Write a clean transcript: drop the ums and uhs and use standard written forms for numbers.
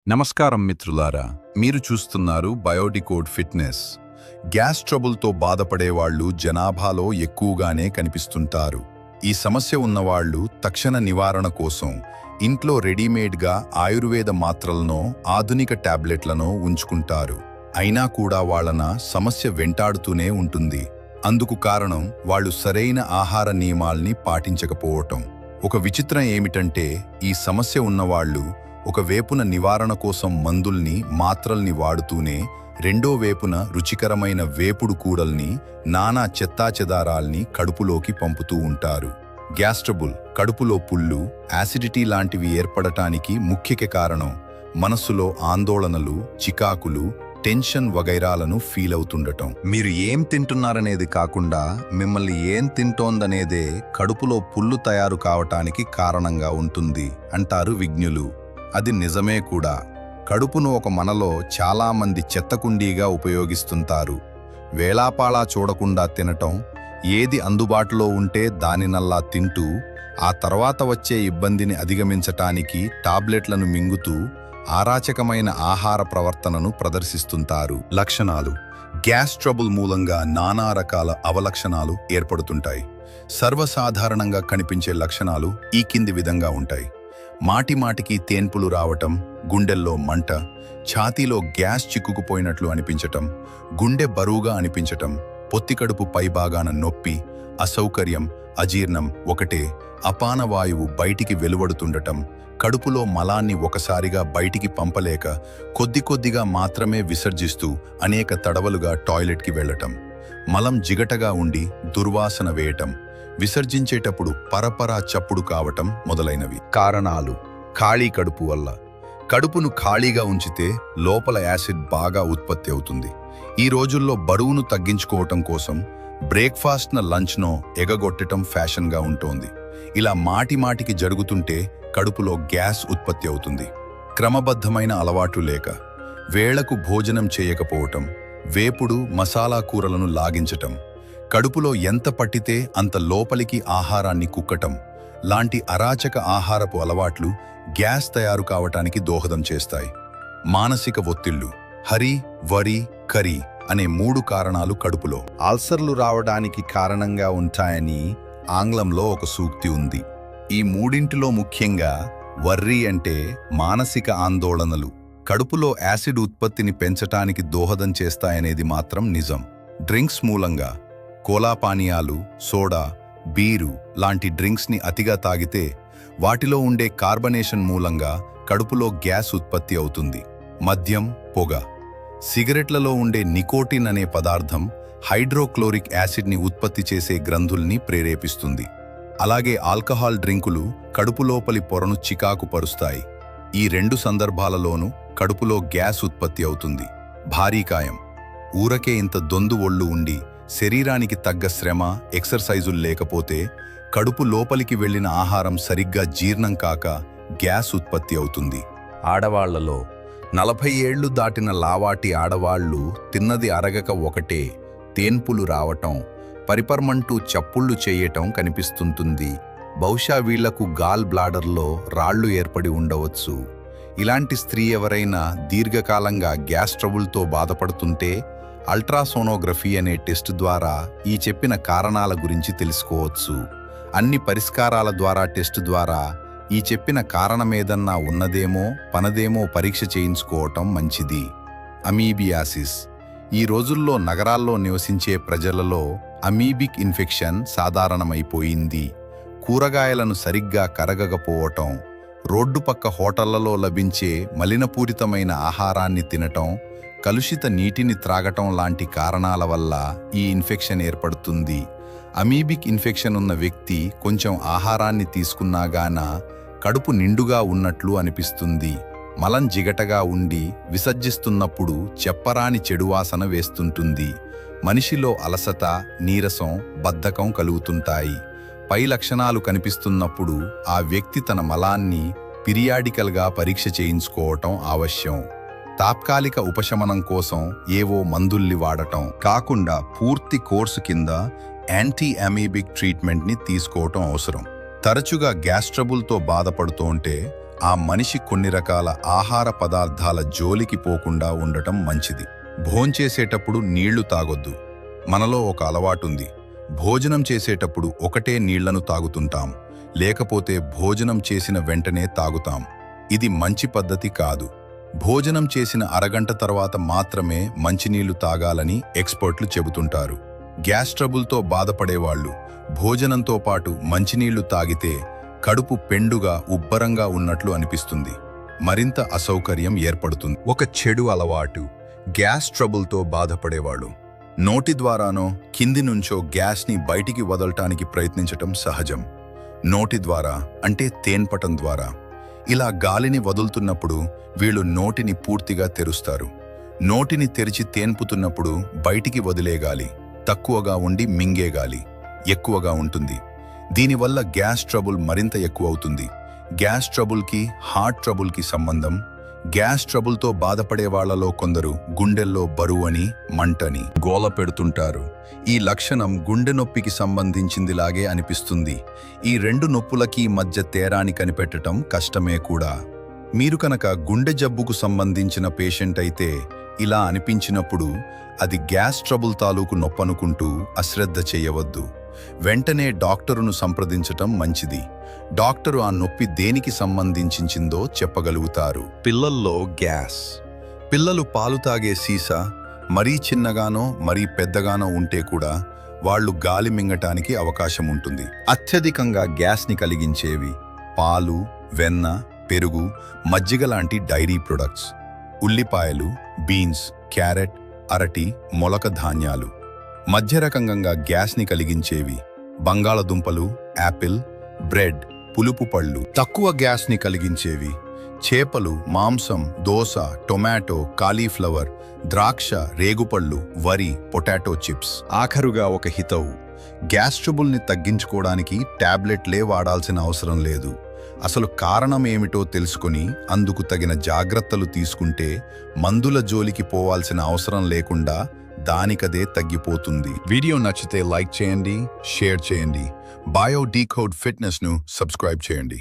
నమస్కారం మిత్రులారా, మీరు చూస్తున్నారు బయోడికోడ్ ఫిట్నెస్. గ్యాస్ ట్రబుల్తో బాధపడేవాళ్లు జనాభాలో ఎక్కువగానే కనిపిస్తుంటారు. ఈ సమస్య ఉన్నవాళ్లు తక్షణ నివారణ కోసం ఇంట్లో రెడీమేడ్గా ఆయుర్వేద మాత్రలనో ఆధునిక టాబ్లెట్లనో ఉంచుకుంటారు. అయినా కూడా వాళ్ళన సమస్య వెంటాడుతూనే ఉంటుంది. అందుకు కారణం వాళ్ళు సరైన ఆహార నియమాల్ని పాటించకపోవటం. ఒక విచిత్రం ఏమిటంటే, ఈ సమస్య ఉన్నవాళ్లు ఒక వేపున నివారణ కోసం మందుల్ని మాత్రల్ని వాడుతూనే రెండో వేపున రుచికరమైన వేపుడు కూడల్ని నానా చెత్తాచెదారాల్ని కడుపులోకి పంపుతూ ఉంటారు. గ్యాస్ ట్రబుల్, కడుపులో పుళ్ళు, యాసిడిటీ లాంటివి ఏర్పడటానికి ముఖ్య కారణం మనస్సులో ఆందోళనలు, చికాకులు, టెన్షన్ వగైరాలను ఫీల్ అవుతుండటం. మీరు ఏం తింటున్నారనేది కాకుండా మిమ్మల్ని ఏం తింటోందనేదే కడుపులో పుళ్ళు తయారు కావటానికి కారణంగా ఉంటుంది అంటారు విజ్ఞులు. అది నిజమే కూడా. కడుపును ఒక మనలో చాలామంది చెత్తకుండీగా ఉపయోగిస్తుంటారు. వేళాపాళా చూడకుండా తినటం, ఏది అందుబాటులో ఉంటే దానినల్లా తింటూ ఆ తర్వాత వచ్చే ఇబ్బందిని అధిగమించటానికి టాబ్లెట్లను మింగుతూ అరాచకమైన ఆహార ప్రవర్తనను ప్రదర్శిస్తుంటారు. లక్షణాలు: గ్యాస్ ట్రబుల్ మూలంగా నానా రకాల అవలక్షణాలు ఏర్పడుతుంటాయి. సర్వసాధారణంగా కనిపించే లక్షణాలు ఈ కింది విధంగా ఉంటాయి. మాటిమాటికి తేన్పులు రావటం, గుండెల్లో మంట, ఛాతీలో గ్యాస్ చిక్కుకుపోయినట్లు అనిపించటం, గుండె బరువుగా అనిపించటం, పొత్తికడుపు పైభాగాన నొప్పి, అసౌకర్యం, అజీర్ణం, ఒకటే అపానవాయువు బయటికి వెలువడుతుండటం, కడుపులో మలాన్ని ఒకసారిగా బయటికి పంపలేక కొద్దిగా మాత్రమే విసర్జిస్తూ అనేక తడవలుగా టాయిలెట్కి వెళ్లటం, మలం జిగటగా ఉండి దుర్వాసన వేయటం, విసర్జించేటప్పుడు పరపరా చప్పుడు కావటం మొదలైనవి. కారణాలు: ఖాళీ కడుపు వల్ల. కడుపును ఖాళీగా ఉంచితే లోపల యాసిడ్ బాగా ఉత్పత్తి అవుతుంది. ఈ రోజుల్లో బరువును తగ్గించుకోవటం కోసం బ్రేక్ఫాస్ట్న లంచ్నో ఎగగొట్టడం ఫ్యాషన్గా ఉంటోంది. ఇలా మాటిమాటికి జరుగుతుంటే కడుపులో గ్యాస్ ఉత్పత్తి అవుతుంది. క్రమబద్ధమైన అలవాటు లేక, వేళకు భోజనం చేయకపోవటం, వేపుడు మసాలా కూరలను లాగించటం, కడుపులో ఎంత పట్టితే అంత లోపలికి ఆహారాన్ని కుక్కటం లాంటి అరాచక ఆహారపు అలవాట్లు గ్యాస్ తయారు కావటానికి దోహదం చేస్తాయి. మానసిక ఒత్తిళ్లు: హరి, వరి, కరి అనే 3 కారణాలు కడుపులో అల్సర్లు రావడానికి కారణంగా ఉంటాయని ఆంగ్లంలో ఒక సూక్తి ఉంది. ఈ మూడింటిలో ముఖ్యంగా వర్రీ అంటే మానసిక ఆందోళనలు కడుపులో యాసిడ్ ఉత్పత్తిని పెంచటానికి దోహదం చేస్తాయనేది మాత్రం నిజం. డ్రింక్స్ మూలంగా కోలా పానీయాలు, సోడా, బీరు లాంటి డ్రింక్స్ని అతిగా తాగితే వాటిలో ఉండే కార్బనేషన్ మూలంగా కడుపులో గ్యాస్ ఉత్పత్తి అవుతుంది. మద్యం, పొగ, సిగరెట్లలో ఉండే నికోటిన్ అనే పదార్థం హైడ్రోక్లోరిక్ యాసిడ్ని ఉత్పత్తి చేసే గ్రంథుల్ని ప్రేరేపిస్తుంది. అలాగే ఆల్కహాల్ డ్రింకులు కడుపు లోపలి పొరను చికాకు పరుస్తాయి. ఈ 2 సందర్భాలలోనూ కడుపులో గ్యాస్ ఉత్పత్తి అవుతుంది. భారీకాయం: ఊరకే ఇంత దొందు ఒళ్ళు ఉండి శరీరానికి తగ్గ శ్రమ, ఎక్సర్సైజులు లేకపోతే కడుపు లోపలికి వెళ్లిన ఆహారం సరిగ్గా జీర్ణం కాక గ్యాస్ ఉత్పత్తి అవుతుంది. ఆడవాళ్లలో 40 ఏళ్లు దాటిన లావాటి ఆడవాళ్లు తిన్నది అరగక ఒకటే తేన్పులు రావటం, పరిపర్మంటూ చప్పుళ్ళు చేయటం కనిపిస్తుంటుంది. బహుశా వీళ్లకు గాల్ బ్లాడర్లో రాళ్లు ఏర్పడి ఉండవచ్చు. ఇలాంటి స్త్రీ ఎవరైనా దీర్ఘకాలంగా గ్యాస్ ట్రబుల్తో బాధపడుతుంటే అల్ట్రాసోనోగ్రఫీ అనే టెస్ట్ ద్వారా ఈ చెప్పిన కారణాల గురించి తెలుసుకోవచ్చు. అన్ని పరిష్కారాల ద్వారా టెస్ట్ ద్వారా ఈ చెప్పిన కారణమేదన్నా ఉన్నదేమో పనదేమో పరీక్ష చేయించుకోవటం మంచిది. అమీబియాసిస్: ఈ రోజుల్లో నగరాల్లో నివసించే ప్రజలలో అమీబిక్ ఇన్ఫెక్షన్ సాధారణమైపోయింది. కూరగాయలను సరిగ్గా కరగకపోవటం, రోడ్డు పక్క హోటళ్లలో లభించే మలినపూరితమైన ఆహారాన్ని తినటం, కలుషిత నీటిని త్రాగటం లాంటి కారణాల వల్ల ఈ ఇన్ఫెక్షన్ ఏర్పడుతుంది. అమీబిక్ ఇన్ఫెక్షన్ ఉన్న వ్యక్తి కొంచెం ఆహారాన్ని తీసుకున్నాగాన కడుపు నిండుగా ఉన్నట్లు అనిపిస్తుంది. మలం జిగటగా ఉండి విసర్జిస్తున్నప్పుడు చెప్పరాని చెడువాసన వేస్తుంటుంది. మనిషిలో అలసట, నీరసం, బద్ధకం కలుగుతుంటాయి. పై లక్షణాలు కనిపిస్తున్నప్పుడు ఆ వ్యక్తి తన మలాన్ని పిరియాడికల్గా పరీక్ష చేయించుకోవటం ఆవశ్యం. తాత్కాలిక ఉపశమనం కోసం ఏవో మందుల్ని వాడటం కాకుండా పూర్తి కోర్సు కింద యాంటీ అమీబిక్ ట్రీట్మెంట్ని తీసుకోవటం అవసరం. తరచుగా గ్యాస్ ట్రబుల్తో బాధపడుతూ ఉంటే ఆ మనిషి కొన్ని రకాల ఆహార పదార్థాల జోలికి పోకుండా ఉండటం మంచిది. భోంచేసేటప్పుడు నీళ్లు తాగొద్దు. మనలో ఒక అలవాటుంది. భోజనం చేసేటప్పుడు ఒకటే నీళ్లను తాగుతుంటాం, లేకపోతే భోజనం చేసిన వెంటనే తాగుతాం. ఇది మంచి పద్ధతి కాదు. భోజనం చేసిన అరగంట తర్వాత మాత్రమే మంచినీళ్లు తాగాలని ఎక్స్పర్ట్లు చెబుతుంటారు. గ్యాస్ ట్రబుల్తో బాధపడేవాళ్లు భోజనంతో పాటు మంచినీళ్లు తాగితే కడుపు పెండుగా ఉబ్బరంగా ఉన్నట్లు అనిపిస్తుంది. మరింత అసౌకర్యం ఏర్పడుతుంది. ఒక చెడు అలవాటు గ్యాస్ ట్రబుల్తో బాధపడేవాళ్ళు నోటి ద్వారానో కింది నుంచో గ్యాస్ని బయటికి వదలటానికి ప్రయత్నించటం సహజం. నోటి ద్వారా అంటే తేన్పటం ద్వారా. ఇలా గాలిని వదులుతున్నప్పుడు వీళ్ళు నోటిని పూర్తిగా తెరుస్తారు. నోటిని తెరిచి తేన్పుతున్నప్పుడు బయటికి వదిలే గాలి తక్కువగా ఉండి మింగే గాలి ఎక్కువగా ఉంటుంది. దీనివల్ల గ్యాస్ ట్రబుల్ మరింత ఎక్కువ అవుతుంది. గ్యాస్ ట్రబుల్కి హార్ట్ ట్రబుల్కి సంబంధం. గ్యాస్ ట్రబుల్తో బాధపడే వాళ్లలో కొందరు గుండెల్లో బరువని మంటని గోల పెడుతుంటారు. ఈ లక్షణం గుండె నొప్పికి సంబంధించిందిలాగే అనిపిస్తుంది. ఈ రెండు నొప్పులకి మధ్య తేడాని కనిపెట్టడం కష్టమే కూడా. మీరు కనుక గుండె జబ్బుకు సంబంధించిన పేషెంట్ అయితే ఇలా అనిపించినప్పుడు అది గ్యాస్ ట్రబుల్ తాలూకు నొప్పనుకుంటూ అశ్రద్ధ చేయవద్దు. వెంటనే డాక్టరును సంప్రదించటం మంచిది. డాక్టరు ఆ నొప్పి దేనికి సంబంధించిందో చెప్పగలుగుతారు. పిల్లల్లో గ్యాస్. పిల్లలు పాలు తాగే సీసా మరీ చిన్నగానో మరీ పెద్దగానో ఉంటే కూడా వాళ్ళు గాలి మింగటానికి అవకాశం ఉంటుంది. అత్యధికంగా గ్యాస్ని కలిగించేవి పాలు, వెన్న, పెరుగు, మజ్జిగ లాంటి డైరీ ప్రొడక్ట్స్, ఉల్లిపాయలు, బీన్స్, క్యారెట్, అరటి, మొలక ధాన్యాలు. మధ్యరకంగా గ్యాస్ని కలిగించేవి బంగాళదుంపలు, యాపిల్, బ్రెడ్, పులుపు పళ్ళు. తక్కువ గ్యాస్ని కలిగించేవి చేపలు, మాంసం, దోస, టొమాటో, కాలీఫ్లవర్, ద్రాక్ష, రేగుపళ్ళు, వరి, పొటాటో చిప్స్. ఆఖరుగా ఒక హితవు. గ్యాస్ ట్రబుల్ని తగ్గించుకోవడానికి టాబ్లెట్లే వాడాల్సిన అవసరం లేదు. అసలు కారణం ఏమిటో తెలుసుకుని అందుకు తగిన జాగ్రత్తలు తీసుకుంటే మందుల జోలికి పోవాల్సిన అవసరం లేకుండా దానికదే తగ్గిపోతుంది. వీడియో నచ్చితే లైక్ చేయండి, షేర్ చేయండి. బయో డీకోడ్ ఫిట్నెస్ను సబ్స్క్రైబ్ చేయండి.